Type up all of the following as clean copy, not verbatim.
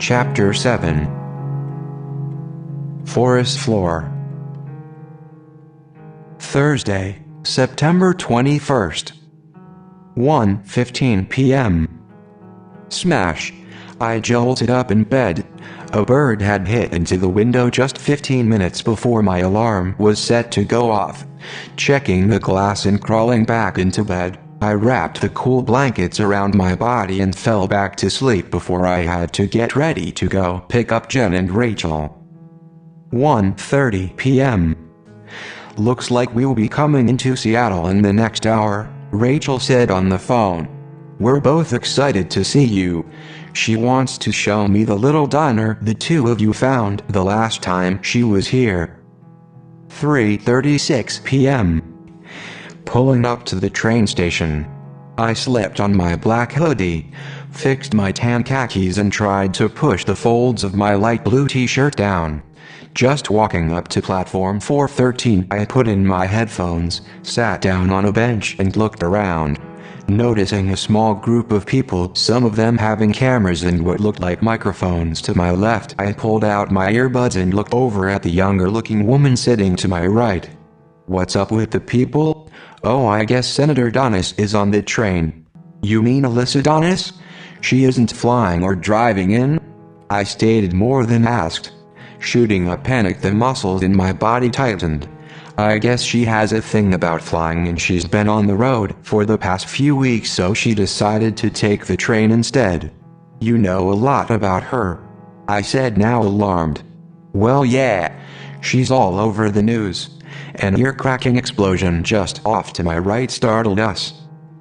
Chapter 7. Forest Floor. Thursday, September 21st. 1:15 p.m. Smash! I jolted up in bed. A bird had hit into the window just 15 minutes before my alarm was set to go off. Checking the glass and crawling back into bed, I wrapped the cool blankets around my body and fell back to sleep before I had to get ready to go pick up Jen and Rachel. 1:30 p.m. Looks like we'll be coming into Seattle in the next hour, Rachel said on the phone. We're both excited to see you. She wants to show me the little diner the two of you found the last time she was here. 3:36 p.m. Pulling up to the train station. I slipped on my black hoodie, fixed my tan khakis and tried to push the folds of my light blue t-shirt down. Just walking up to platform 413, I put in my headphones, sat down on a bench and looked around. Noticing a small group of people, some of them having cameras and what looked like microphones to my left, I pulled out my earbuds and looked over at the younger-looking woman sitting to my right. What's up with the people? Oh, I guess Senator Donis is on the train. You mean Alyssa Donis? She isn't flying or driving in? I stated more than asked. Shooting a panic, the muscles in my body tightened. I guess she has a thing about flying and she's been on the road for the past few weeks, so she decided to take the train instead. You know a lot about her, I said, now alarmed. Well, yeah, she's all over the news. An ear-cracking explosion just off to my right startled us.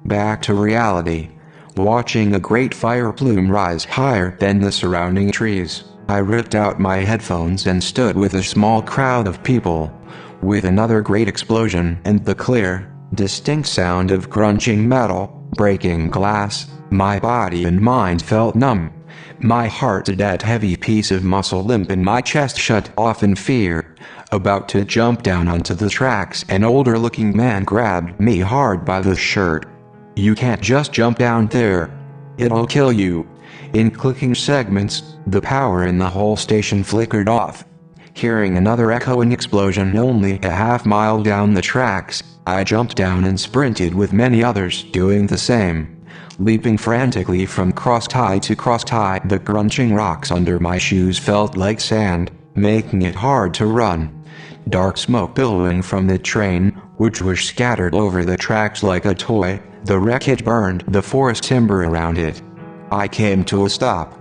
Back to reality. Watching a great fire plume rise higher than the surrounding trees, I ripped out my headphones and stood with a small crowd of people. With another great explosion and the clear, distinct sound of crunching metal, breaking glass, my body and mind felt numb. My heart, a dead heavy piece of muscle limp in my chest, shut off in fear. About to jump down onto the tracks, an older-looking man grabbed me hard by the shirt. You can't just jump down there. It'll kill you. In clicking segments, the power in the whole station flickered off. Hearing another echoing explosion only a half-mile down the tracks, I jumped down and sprinted with many others doing the same. Leaping frantically from cross-tie to cross-tie, the crunching rocks under my shoes felt like sand, making it hard to run. Dark smoke billowing from the train, which was scattered over the tracks like a toy. The wreckage burned the forest timber around it. I came to a stop.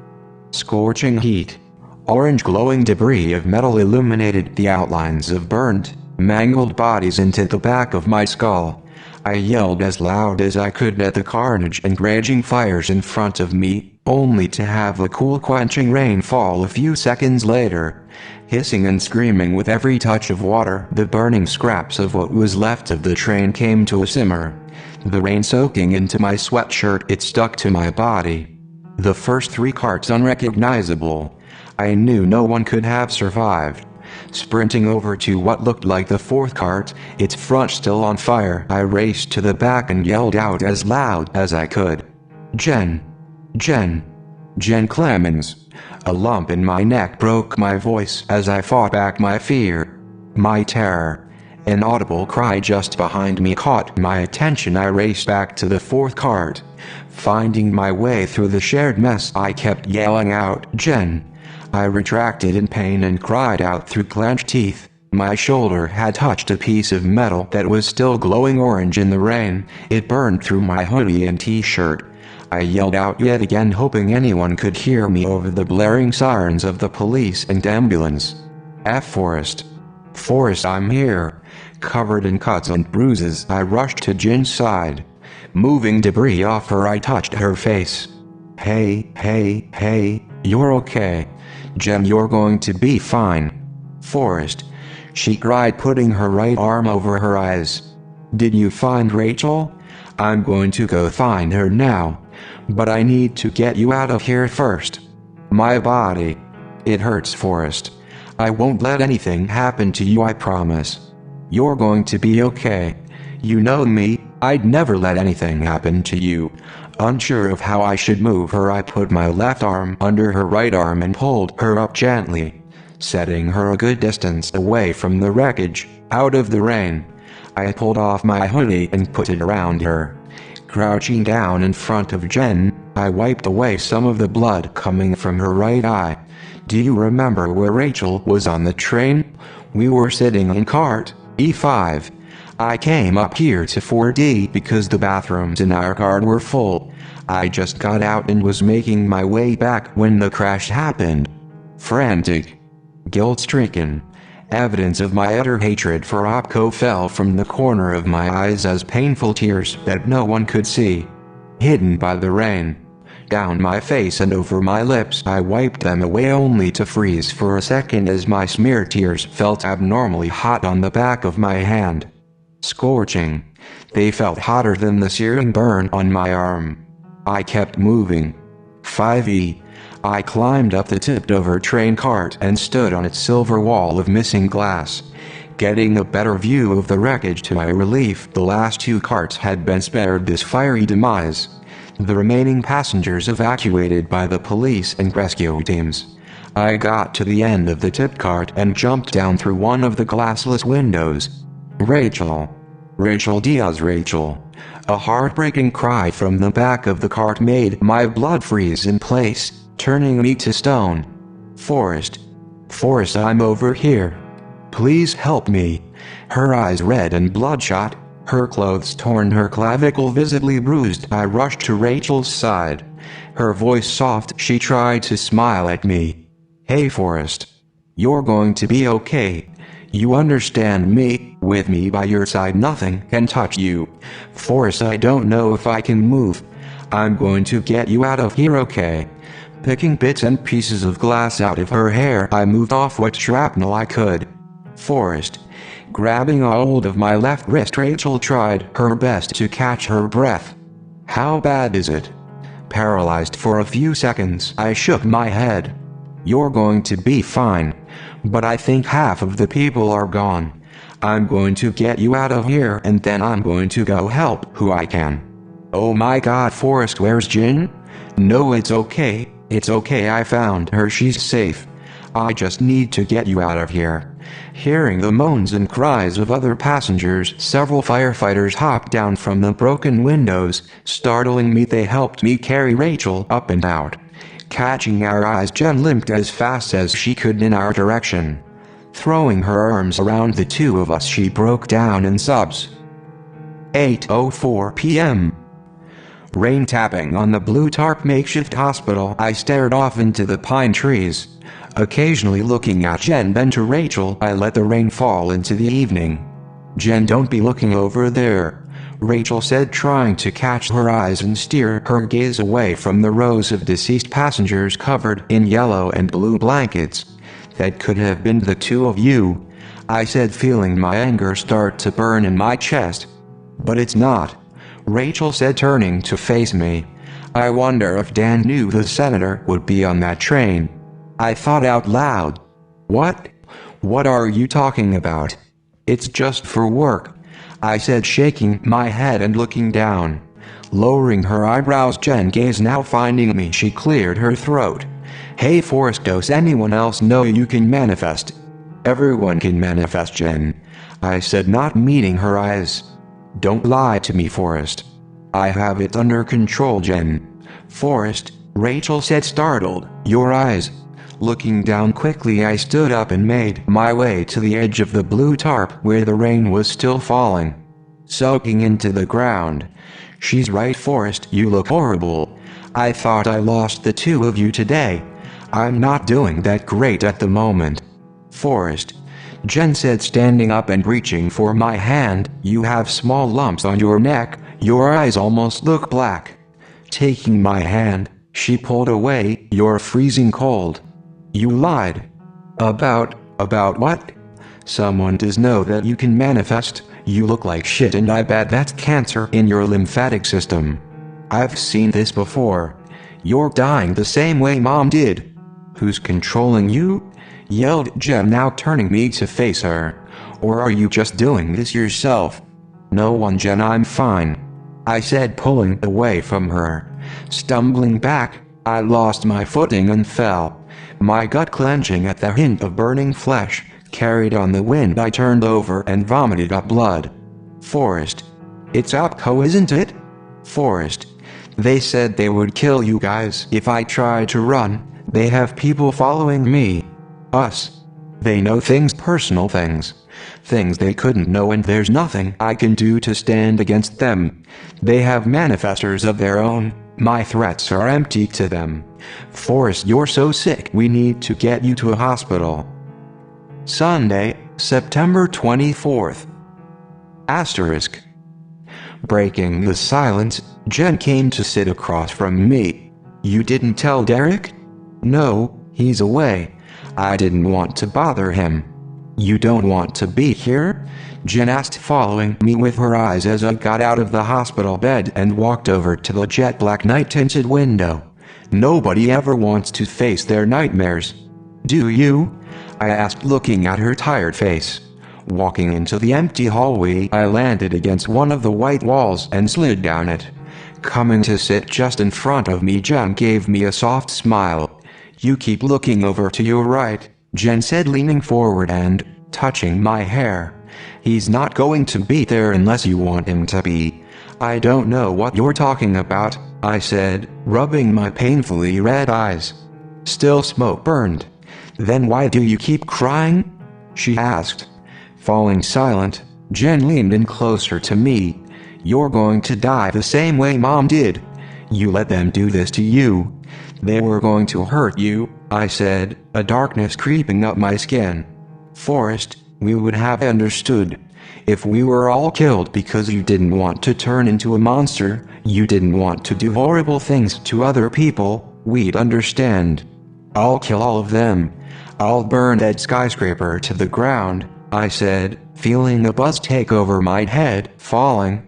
Scorching heat. Orange glowing debris of metal illuminated the outlines of burned, mangled bodies into the back of my skull. I yelled as loud as I could at the carnage and raging fires in front of me, only to have a cool quenching rain fall a few seconds later. Hissing and screaming with every touch of water, the burning scraps of what was left of the train came to a simmer. The rain soaking into my sweatshirt, it stuck to my body. The first three carts unrecognizable. I knew no one could have survived. Sprinting over to what looked like the fourth cart, its front still on fire, I raced to the back and yelled out as loud as I could. Jen Clemens. A lump in my neck broke my voice as I fought back my fear, my terror. An audible cry just behind me caught my attention. I raced back to the fourth cart. Finding my way through the shared mess, I kept yelling out, Jen. I retracted in pain and cried out through clenched teeth. My shoulder had touched a piece of metal that was still glowing orange in the rain. It burned through my hoodie and t-shirt. I yelled out yet again, hoping anyone could hear me over the blaring sirens of the police and ambulance. Forest, I'm here. Covered in cuts and bruises, I rushed to Jen's side. Moving debris off her, I touched her face. Hey, you're okay. Jen, you're going to be fine. Forest, she cried, putting her right arm over her eyes. Did you find Rachel? I'm going to go find her now. But I need to get you out of here first. My body. It hurts, Forest. I won't let anything happen to you, I promise. You're going to be okay. You know me, I'd never let anything happen to you. Unsure of how I should move her, I put my left arm under her right arm and pulled her up gently, setting her a good distance away from the wreckage, out of the rain. I pulled off my hoodie and put it around her. Crouching down in front of Jen, I wiped away some of the blood coming from her right eye. Do you remember where Rachel was on the train? We were sitting in cart E5. I came up here to 4D because the bathrooms in our car were full. I just got out and was making my way back when the crash happened. Frantic, guilt-stricken, evidence of my utter hatred for Opco fell from the corner of my eyes as painful tears that no one could see, hidden by the rain. Down my face and over my lips, I wiped them away only to freeze for a second as my smeared tears felt abnormally hot on the back of my hand. Scorching. They felt hotter than the searing burn on my arm. I kept moving. 5E. I climbed up the tipped-over train cart and stood on its silver wall of missing glass, getting a better view of the wreckage. To my relief, the last two carts had been spared this fiery demise, the remaining passengers evacuated by the police and rescue teams. I got to the end of the tipped cart and jumped down through one of the glassless windows. Rachel. Rachel Diaz. Rachel. A heartbreaking cry from the back of the cart made my blood freeze in place, turning me to stone. Forrest. Forrest, I'm over here. Please help me. Her eyes red and bloodshot, her clothes torn, her clavicle visibly bruised. I rushed to Rachel's side. Her voice soft, she tried to smile at me. Hey Forrest. You're going to be okay. You understand me, with me by your side nothing can touch you. Forrest, I don't know if I can move. I'm going to get you out of here, okay? Picking bits and pieces of glass out of her hair, I moved off what shrapnel I could. Forrest. Grabbing a hold of my left wrist, Rachel tried her best to catch her breath. How bad is it? Paralyzed for a few seconds, I shook my head. You're going to be fine. But I think half of the people are gone. I'm going to get you out of here and then I'm going to go help who I can. Oh my God, Forrest, where's Jen? No, it's okay, I found her, she's safe. I just need to get you out of here. Hearing the moans and cries of other passengers, several firefighters hopped down from the broken windows. Startling me, they helped me carry Rachel up and out. Catching our eyes, Jen limped as fast as she could in our direction. Throwing her arms around the two of us, she broke down in sobs. 8:04 p.m. Rain tapping on the blue tarp makeshift hospital. I stared off into the pine trees, occasionally looking at Jen, then to Rachel. I let the rain fall into the evening. Jen, don't be looking over there, Rachel said, trying to catch her eyes and steer her gaze away from the rows of deceased passengers covered in yellow and blue blankets. That could have been the two of you, I said, feeling my anger start to burn in my chest. But it's not, Rachel said, turning to face me. I wonder if Dan knew the senator would be on that train. I thought out loud. What? What are you talking about? It's just for work, I said, shaking my head and looking down. Lowering her eyebrows, Jen gaze now finding me, she cleared her throat. Hey Forrest, does anyone else know you can manifest? Everyone can manifest, Jen, I said, not meeting her eyes. Don't lie to me, Forrest. I have it under control, Jen. Forrest, Rachel said, startled. Your eyes. Looking down quickly, I stood up and made my way to the edge of the blue tarp where the rain was still falling, soaking into the ground. She's right, Forrest, you look horrible. I thought I lost the two of you today. I'm not doing that great at the moment. Forrest, Jen said, standing up and reaching for my hand, you have small lumps on your neck, your eyes almost look black. Taking my hand, she pulled away. You're freezing cold. You lied. About what? Someone does know that you can manifest. You look like shit and I bet that's cancer in your lymphatic system. I've seen this before. You're dying the same way Mom did. Who's controlling you? Yelled Jen, now turning me to face her. Or are you just doing this yourself? No one, Jen, I'm fine, I said, pulling away from her. Stumbling back, I lost my footing and fell. My gut clenching at the hint of burning flesh. Carried on the wind, I turned over and vomited up blood. Forrest. It's Opco, isn't it? Forrest. They said they would kill you guys if I tried to run. They have people following me. Us. They know things, personal things. Things they couldn't know, and there's nothing I can do to stand against them. They have manifestors of their own. My threats are empty to them. Forrest, you're so sick, we need to get you to a hospital. Sunday, September 24th. Asterisk. Breaking the silence, Jen came to sit across from me. You didn't tell Derek? No, he's away. I didn't want to bother him. You don't want to be here? Jen asked, following me with her eyes as I got out of the hospital bed and walked over to the jet black night-tinted window. Nobody ever wants to face their nightmares. Do you? I asked, looking at her tired face. Walking into the empty hallway, I landed against one of the white walls and slid down it. Coming to sit just in front of me, Jen gave me a soft smile. You keep looking over to your right, Jen said, leaning forward and touching my hair. He's not going to be there unless you want him to be. I don't know what you're talking about, I said, rubbing my painfully red eyes. Still smoke burned. Then why do you keep crying? She asked. Falling silent, Jen leaned in closer to me. You're going to die the same way Mom did. You let them do this to you. They were going to hurt you, I said, a darkness creeping up my skin. Forrest, we would have understood. If we were all killed because you didn't want to turn into a monster, you didn't want to do horrible things to other people, we'd understand. I'll kill all of them. I'll burn that skyscraper to the ground, I said, feeling a buzz take over my head, falling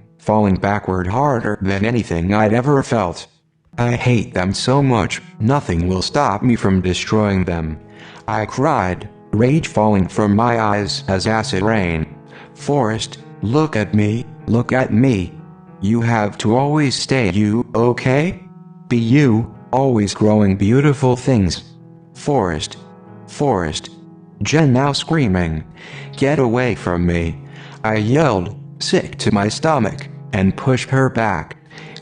backward harder than anything I'd ever felt. I hate them so much, nothing will stop me from destroying them. I cried, rage falling from my eyes as acid rain. Forrest, look at me, look at me. You have to always stay you, okay? Be you, always growing beautiful things. Forrest. Forrest. Jen now screaming. Get away from me. I yelled, sick to my stomach, and pushed her back,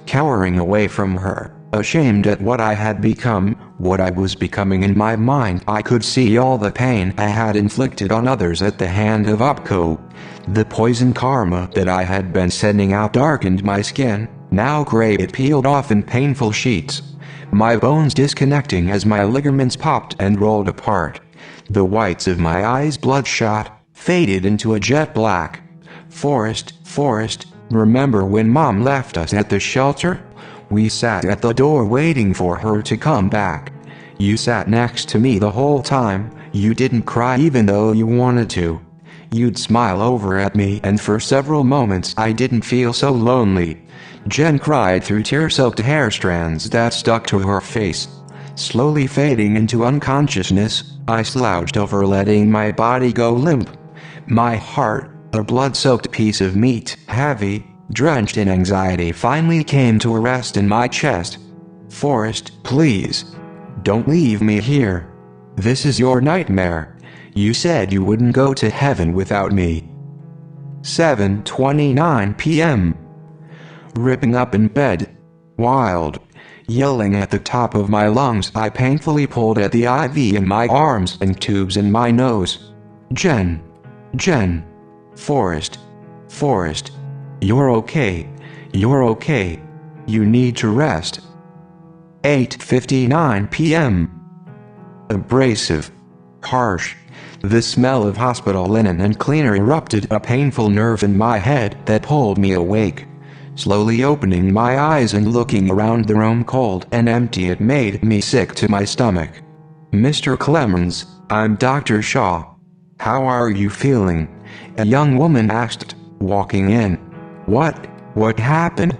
cowering away from her. Ashamed at what I had become, what I was becoming in my mind. I could see all the pain I had inflicted on others at the hand of Opco. The poison karma that I had been sending out darkened my skin. Now gray, it peeled off in painful sheets. My bones disconnecting as my ligaments popped and rolled apart. The whites of my eyes bloodshot, faded into a jet black. Forrest, remember when Mom left us at the shelter? We sat at the door waiting for her to come back. You sat next to me the whole time. You didn't cry even though you wanted to. You'd smile over at me, and for several moments I didn't feel so lonely. Jen cried through tear-soaked hair strands that stuck to her face. Slowly fading into unconsciousness, I slouched over, letting my body go limp. My heart, a blood-soaked piece of meat, heavy, drenched in anxiety, finally came to a rest in my chest. Forrest, please. Don't leave me here. This is your nightmare. You said you wouldn't go to heaven without me. 7:29 p.m. Ripping up in bed. Wild. Yelling at the top of my lungs, I painfully pulled at the IV in my arms and tubes in my nose. Jen. Forrest. You're okay. You're okay. You need to rest. 8:59 p.m. Abrasive. Harsh. The smell of hospital linen and cleaner erupted a painful nerve in my head that pulled me awake. Slowly opening my eyes and looking around the room, cold and empty, it made me sick to my stomach. Mr. Clemens, I'm Dr. Shaw. How are you feeling? A young woman asked, walking in. What happened?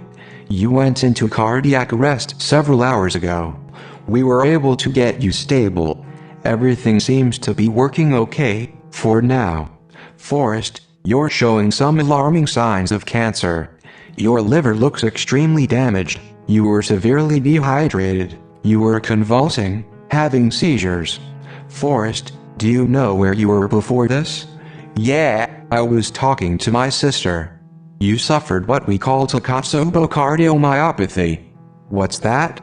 You went into cardiac arrest several hours ago. We were able to get you stable. Everything seems to be working okay, for now. Forrest, You're showing some alarming signs of cancer. Your liver looks extremely damaged. You were severely dehydrated. You were convulsing, having seizures. Forrest, do you know where you were before this? Yeah, I was talking to my sister. You suffered what we call Takotsubo cardiomyopathy. What's that?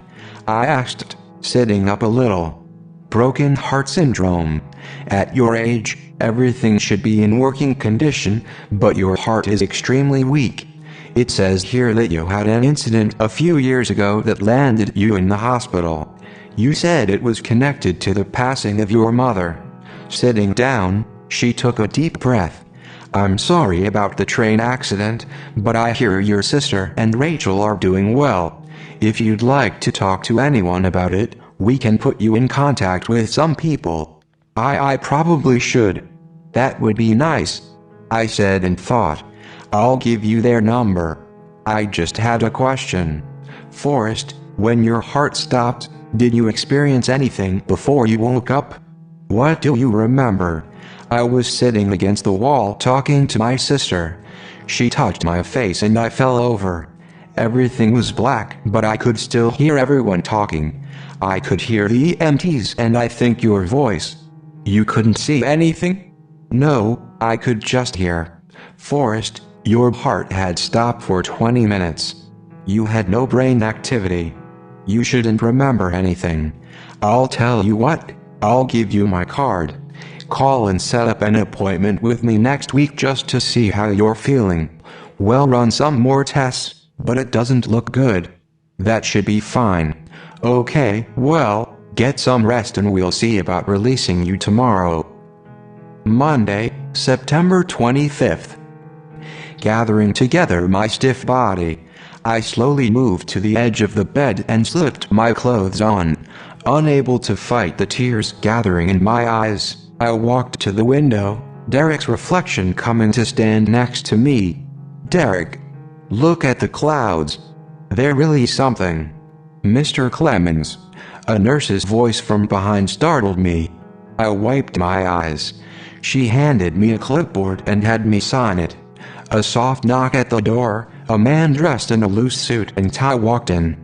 I asked, sitting up a little. Broken heart syndrome. At your age, everything should be in working condition, but your heart is extremely weak. It says here that you had an incident a few years ago that landed you in the hospital. You said it was connected to the passing of your mother. Sitting down, she took a deep breath. I'm sorry about the train accident, but I hear your sister and Rachel are doing well. If you'd like to talk to anyone about it, we can put you in contact with some people. I probably should. That would be nice. I said and thought. I'll give you their number. I just had a question. Forrest, when your heart stopped, did you experience anything before you woke up? What do you remember? I was sitting against the wall talking to my sister. She touched my face and I fell over. Everything was black, but I could still hear everyone talking. I could hear the EMTs and I think your voice. You couldn't see anything? No, I could just hear. Forrest, your heart had stopped for 20 minutes. You had no brain activity. You shouldn't remember anything. I'll tell you what, I'll give you my card. Call and set up an appointment with me next week just to see how you're feeling. We'll run some more tests, but it doesn't look good. That should be fine. Okay, well, get some rest and we'll see about releasing you tomorrow. Monday, September 25th. Gathering together my stiff body, I slowly moved to the edge of the bed and slipped my clothes on. Unable to fight the tears gathering in my eyes, I walked to the window, Derek's reflection coming to stand next to me. Derek, look at the clouds. They're really something. Mr. Clemens, a nurse's voice from behind startled me. I wiped my eyes. She handed me a clipboard and had me sign it. A soft knock at the door, a man dressed in a loose suit and tie walked in.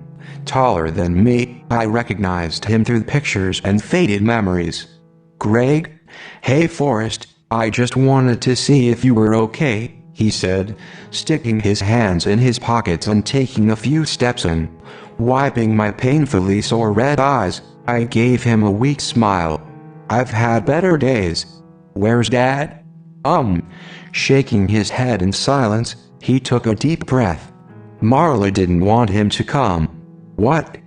Taller than me, I recognized him through pictures and faded memories. Greg? Hey Forrest, I just wanted to see if you were okay, he said, sticking his hands in his pockets and taking a few steps in. Wiping my painfully sore red eyes, I gave him a weak smile. I've had better days. Where's Dad? Shaking his head in silence, he took a deep breath. Marla didn't want him to come. What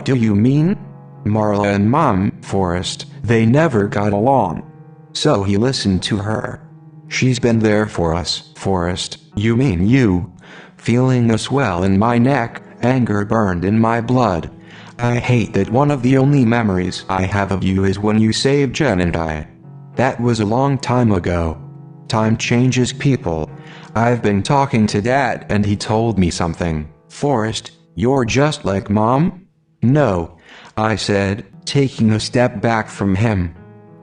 do you mean? Marla and Mom, Forrest, they never got along. So he listened to her. She's been there for us, Forrest, you mean you. Feeling a swell in my neck, anger burned in my blood. I hate that one of the only memories I have of you is when you saved Jen and I. That was a long time ago. Time changes people. I've been talking to Dad and he told me something. Forrest, you're just like Mom? No, I said, taking a step back from him.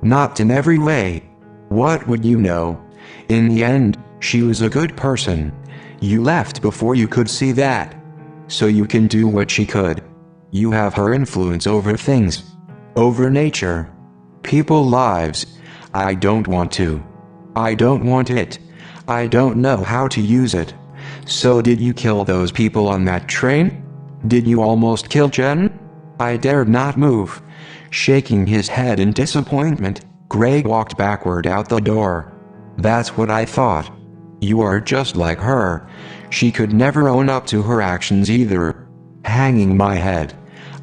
Not in every way. What would you know? In the end, she was a good person. You left before you could see that. So you can do what she could. You have her influence over things. Over nature. People lives. I don't want to. I don't want it. I don't know how to use it. So did you kill those people on that train? Did you almost kill Jen? I dared not move. Shaking his head in disappointment, Greg walked backward out the door. That's what I thought. You are just like her. She could never own up to her actions either. Hanging my head,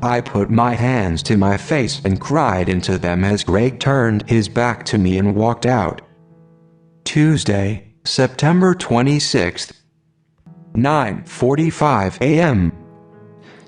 I put my hands to my face and cried into them as Greg turned his back to me and walked out. Tuesday, September 26th. 9:45 a.m.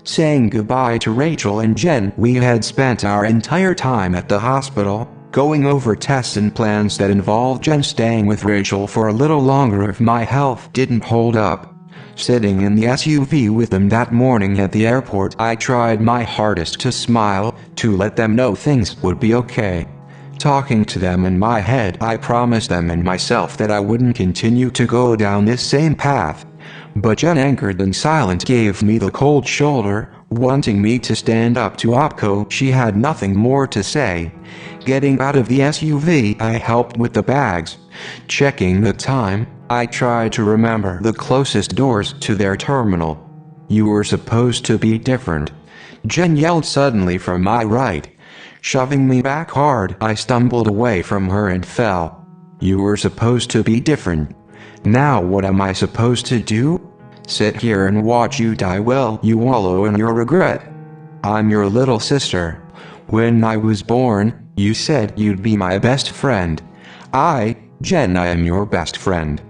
Saying goodbye to Rachel and Jen, we had spent our entire time at the hospital, going over tests and plans that involved Jen staying with Rachel for a little longer if my health didn't hold up. Sitting in the SUV with them that morning at the airport, I tried my hardest to smile, to let them know things would be okay. Talking to them in my head, I promised them and myself that I wouldn't continue to go down this same path. But Jen, angered and silent, gave me the cold shoulder, wanting me to stand up to Opko. She had nothing more to say. Getting out of the SUV, I helped with the bags. Checking the time, I tried to remember the closest doors to their terminal. "You were supposed to be different," Jen yelled suddenly from my right. Shoving me back hard, I stumbled away from her and fell. "You were supposed to be different. Now what am I supposed to do? Sit here and watch you die while you wallow in your regret? I'm your little sister. When I was born, you said you'd be my best friend. Jen, I am your best friend.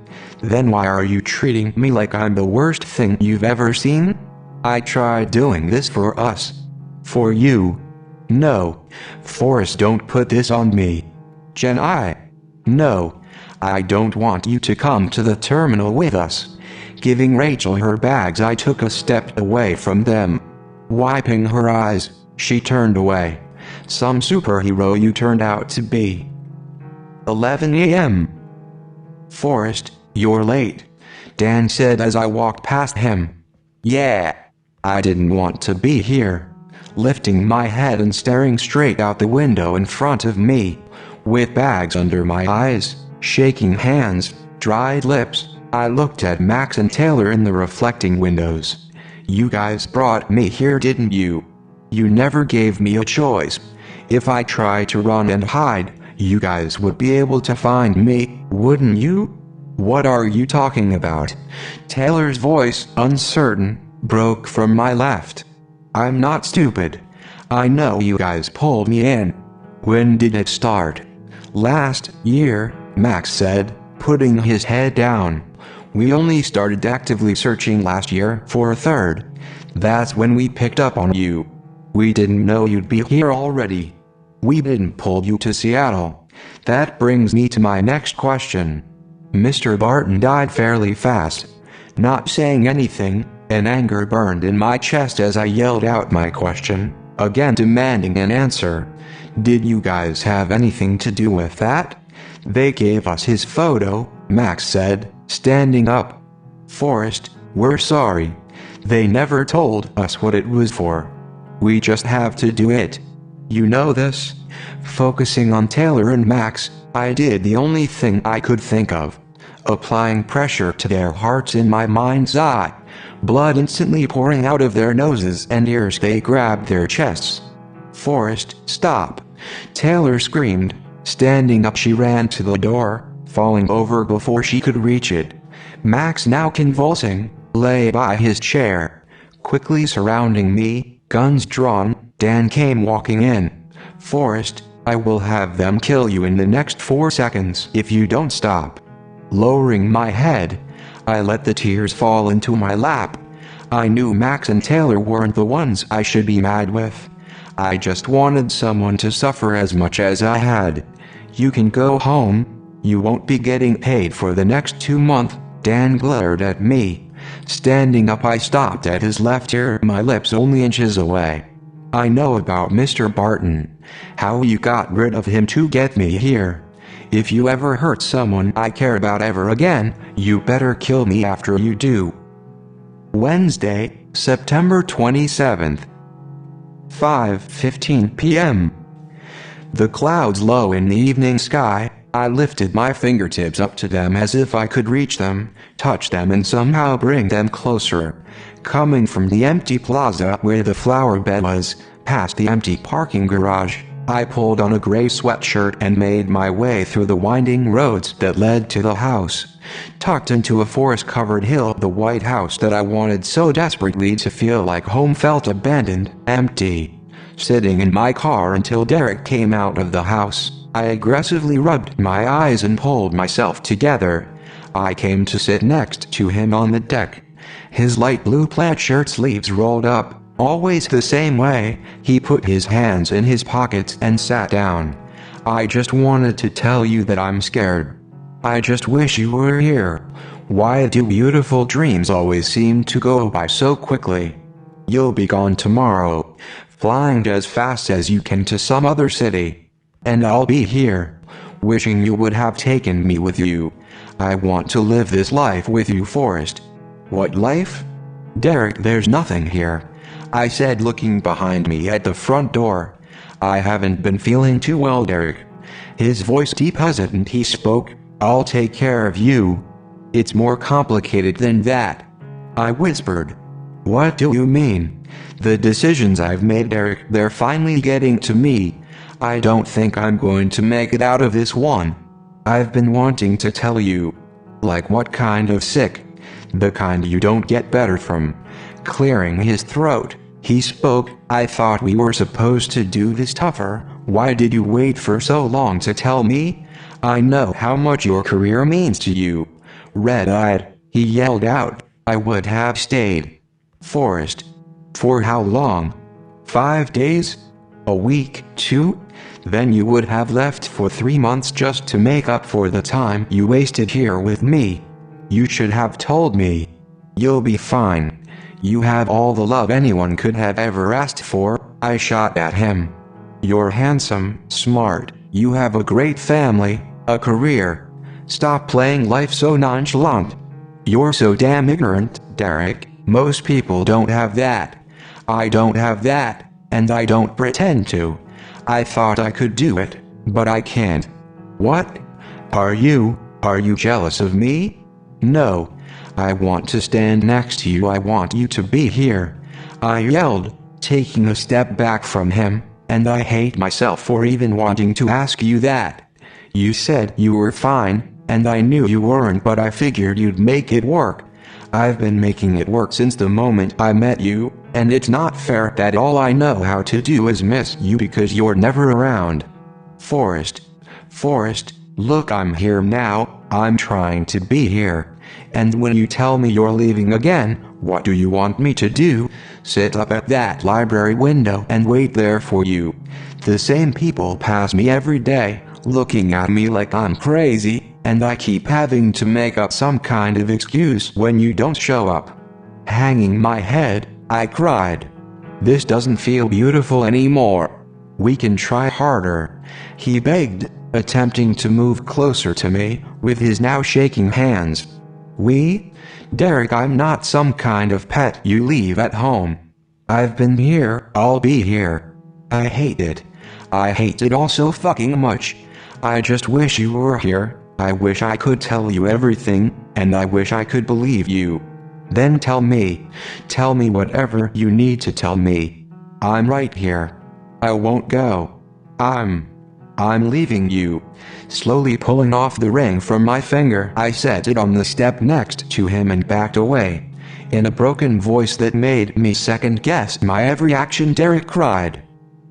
Then why are you treating me like I'm the worst thing you've ever seen? I tried doing this for us. For you. No. Forrest, don't put this on me. Jen, No. I don't want you to come to the terminal with us." Giving Rachel her bags, I took a step away from them. Wiping her eyes, she turned away. Some superhero you turned out to be. 11 a.m. "Forrest, you're late," Dan said as I walked past him. "Yeah. I didn't want to be here." Lifting my head and staring straight out the window in front of me, with bags under my eyes, shaking hands, dried lips, I looked at Max and Taylor in the reflecting windows. "You guys brought me here, didn't you? You never gave me a choice. If I tried to run and hide, you guys would be able to find me, wouldn't you?" "What are you talking about?" Taylor's voice, uncertain, broke from my left. "I'm not stupid. I know you guys pulled me in." "When did it start?" "Last year," Max said, putting his head down. "We only started actively searching last year for a third. That's when we picked up on you. We didn't know you'd be here already. We didn't pull you to Seattle." That brings me to my next question. Mr. Barton died fairly fast. Not saying anything, and anger burned in my chest as I yelled out my question, again demanding an answer. "Did you guys have anything to do with that?" "They gave us his photo," Max said, standing up. "Forrest, we're sorry. They never told us what it was for. We just have to do it. You know this." Focusing on Taylor and Max, I did the only thing I could think of. Applying pressure to their hearts in my mind's eye. Blood instantly pouring out of their noses and ears, they grabbed their chests. "Forrest, stop!" Taylor screamed. Standing up, she ran to the door, falling over before she could reach it. Max, now convulsing, lay by his chair. Quickly surrounding me, guns drawn, Dan came walking in. "Forrest, I will have them kill you in the next 4 seconds if you don't stop." Lowering my head, I let the tears fall into my lap. I knew Max and Taylor weren't the ones I should be mad with. I just wanted someone to suffer as much as I had. "You can go home. You won't be getting paid for the next 2 months, Dan glared at me. Standing up, I stopped at his left ear, my lips only inches away. "I know about Mr. Barton. How you got rid of him to get me here. If you ever hurt someone I care about ever again, you better kill me after you do." Wednesday, September 27th. 5:15 p.m. The clouds low in the evening sky, I lifted my fingertips up to them as if I could reach them, touch them and somehow bring them closer. Coming from the empty plaza where the flower bed was, past the empty parking garage, I pulled on a gray sweatshirt and made my way through the winding roads that led to the house. Tucked into a forest-covered hill, the white house that I wanted so desperately to feel like home felt abandoned, empty. Sitting in my car until Derek came out of the house, I aggressively rubbed my eyes and pulled myself together. I came to sit next to him on the deck. His light blue plaid shirt sleeves rolled up, always the same way. He put his hands in his pockets and sat down. "I just wanted to tell you that I'm scared. I just wish you were here. Why do beautiful dreams always seem to go by so quickly? You'll be gone tomorrow, flying as fast as you can to some other city. and I'll be here, wishing you would have taken me with you. I want to live this life with you, Forrest. What life? Derek, there's nothing here, I said, looking behind me at the front door. I haven't been feeling too well, Derek. His voice deep hesitant, he spoke. I'll take care of you. It's more complicated than that, I whispered. What do you mean? The decisions I've made, Derek, they're finally getting to me. I don't think I'm going to make it out of this one. I've been wanting to tell you. Like what kind of sick? The kind you don't get better from. Clearing his throat, he spoke. I thought we were supposed to do this tougher. Why did you wait for so long to tell me? I know how much your career means to you. Red-eyed, he yelled out. I would have stayed. Forrest. For how long? 5 days? A week, 2? Then you would have left for 3 months just to make up for the time you wasted here with me. You should have told me. You'll be fine. You have all the love anyone could have ever asked for, I shot at him. You're handsome, smart, you have a great family, a career. Stop playing life so nonchalant. You're so damn ignorant, Derek. Most people don't have that. I don't have that, and I don't pretend to. I thought I could do it, but I can't. What? Are you jealous of me? No. I want to stand next to you. I want you to be here, I yelled, taking a step back from him, and I hate myself for even wanting to ask you that. You said you were fine, and I knew you weren't, but I figured you'd make it work. I've been making it work since the moment I met you, and it's not fair that all I know how to do is miss you because you're never around. Forrest, look, I'm here now, I'm trying to be here. And when you tell me you're leaving again, what do you want me to do? Sit up at that library window and wait there for you. The same people pass me every day, looking at me like I'm crazy, and I keep having to make up some kind of excuse when you don't show up. Hanging my head, I cried. This doesn't feel beautiful anymore. We can try harder, he begged, attempting to move closer to me, with his now shaking hands. We? Derek, I'm not some kind of pet you leave at home. I've been here, I'll be here. I hate it. I hate it all so fucking much. I just wish you were here. I wish I could tell you everything, and I wish I could believe you. Then tell me whatever you need to tell me. I'm right here. I won't go. I'm leaving you. Slowly pulling off the ring from my finger, I set it on the step next to him and backed away. In a broken voice that made me second-guess my every action, Derek cried.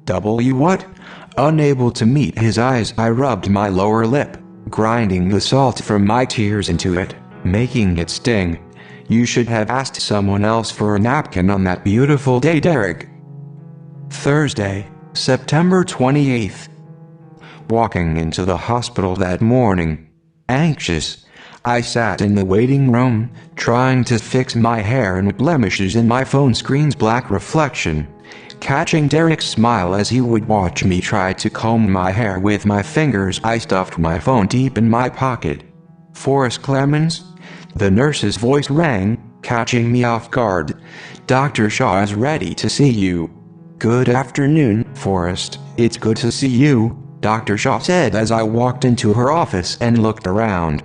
W what? Unable to meet his eyes, I rubbed my lower lip, grinding the salt from my tears into it, making it sting. You should have asked someone else for a napkin on that beautiful day, Derek. Thursday, September 28th. Walking into the hospital that morning, anxious, I sat in the waiting room, trying to fix my hair and blemishes in my phone screen's black reflection, catching Derek's smile as he would watch me try to comb my hair with my fingers. I stuffed my phone deep in my pocket. Forrest Clemens? The nurse's voice rang, catching me off guard. Dr. Shaw is ready to see you. Good afternoon, Forrest. It's good to see you, Dr. Shaw said as I walked into her office and looked around.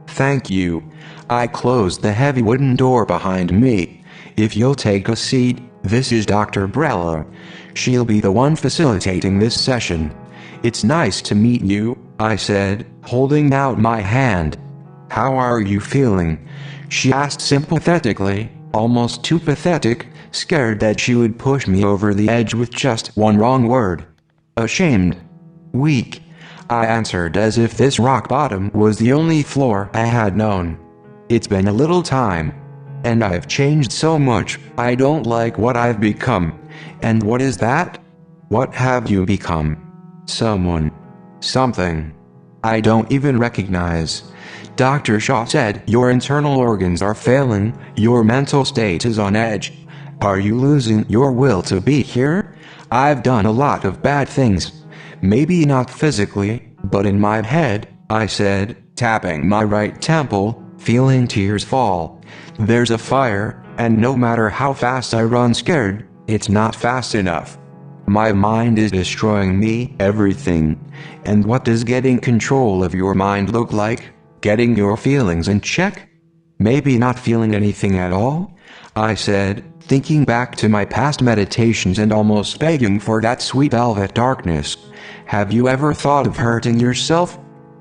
Thank you. I closed the heavy wooden door behind me. If you'll take a seat, this is Dr. Brella. She'll be the one facilitating this session. It's nice to meet you, I said, holding out my hand. How are you feeling? She asked sympathetically, almost too pathetic, scared that she would push me over the edge with just one wrong word. Ashamed. Weak, I answered as if this rock bottom was the only floor I had known. It's been a little time, and I've changed so much. I don't like what I've become. And what is that? What have you become? Someone. Something. I don't even recognize. Dr. Shaw said your internal organs are failing, your mental state is on edge. Are you losing your will to be here? I've done a lot of bad things. Maybe not physically, but in my head, I said, tapping my right temple, feeling tears fall. There's a fire, and no matter how fast I run scared, it's not fast enough. My mind is destroying me, everything. And what does getting control of your mind look like? Getting your feelings in check? Maybe not feeling anything at all? I said, thinking back to my past meditations and almost begging for that sweet velvet darkness. Have you ever thought of hurting yourself?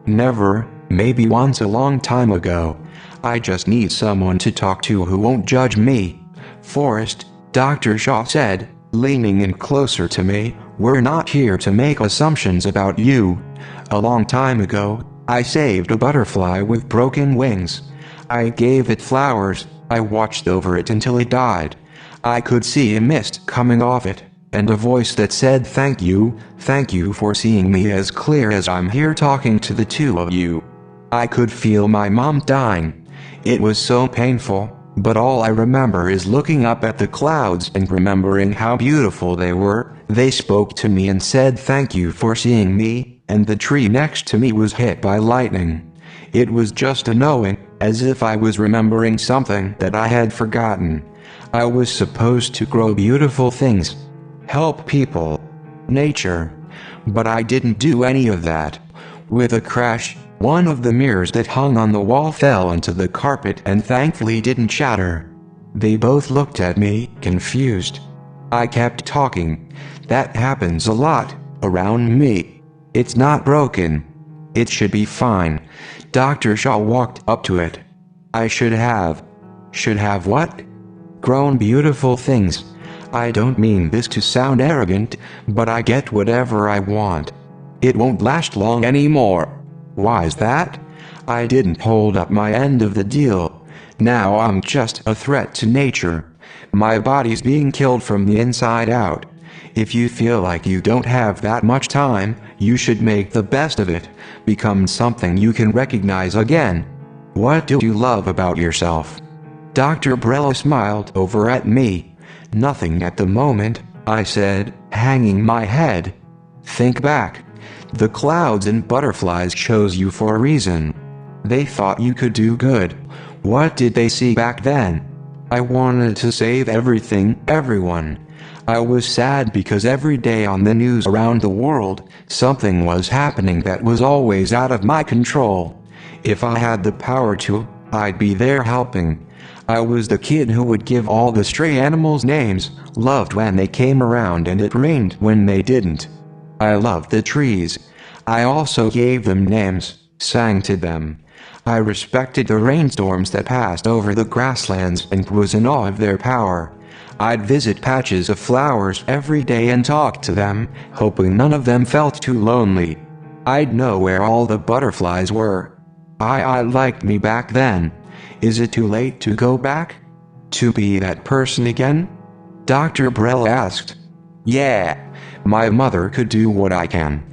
Never, maybe once a long time ago. I just need someone to talk to who won't judge me. Forrest, Dr. Shaw said, leaning in closer to me, we're not here to make assumptions about you. A long time ago, I saved a butterfly with broken wings. I gave it flowers, I watched over it until it died. I could see a mist coming off it, and a voice that said thank you for seeing me as clear as I'm here talking to the two of you. I could feel my mom dying. It was so painful, but all I remember is looking up at the clouds and remembering how beautiful they were. They spoke to me and said thank you for seeing me, and the tree next to me was hit by lightning. It was just a knowing, as if I was remembering something that I had forgotten. I was supposed to grow beautiful things, help people, nature, but I didn't do any of that. With a crash, one of the mirrors that hung on the wall fell into the carpet and thankfully didn't shatter. They both looked at me, confused. I kept talking. That happens a lot, around me. It's not broken. It should be fine. Dr. Shaw walked up to it. I should have what? Grown beautiful things. I don't mean this to sound arrogant, but I get whatever I want. It won't last long anymore. Why's that? I didn't hold up my end of the deal. Now I'm just a threat to nature. My body's being killed from the inside out. If you feel like you don't have that much time, you should make the best of it. Become something you can recognize again. What do you love about yourself? Dr. Brella smiled over at me. Nothing at the moment, I said, hanging my head. Think back. The clouds and butterflies chose you for a reason. They thought you could do good. What did they see back then? I wanted to save everything, everyone. I was sad because every day on the news around the world, something was happening that was always out of my control. If I had the power to, I'd be there helping. I was the kid who would give all the stray animals names, loved when they came around and it rained when they didn't. I loved the trees. I also gave them names, sang to them. I respected the rainstorms that passed over the grasslands and was in awe of their power. I'd visit patches of flowers every day and talk to them, hoping none of them felt too lonely. I'd know where all the butterflies were. I liked me back then. Is it too late to go back? To be that person again? Dr. Brell asked. Yeah, my mother could do what I can.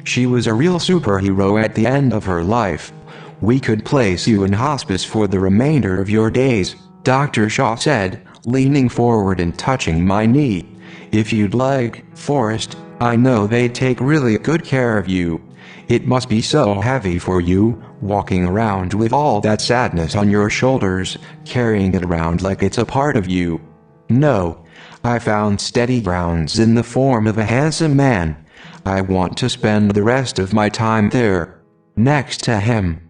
She was a real superhero at the end of her life. We could place you in hospice for the remainder of your days, Dr. Shaw said, leaning forward and touching my knee. If you'd like, Forrest, I know they take really good care of you. It must be so heavy for you, walking around with all that sadness on your shoulders, carrying it around like it's a part of you. No, I found steady grounds in the form of a handsome man. I want to spend the rest of my time there, next to him.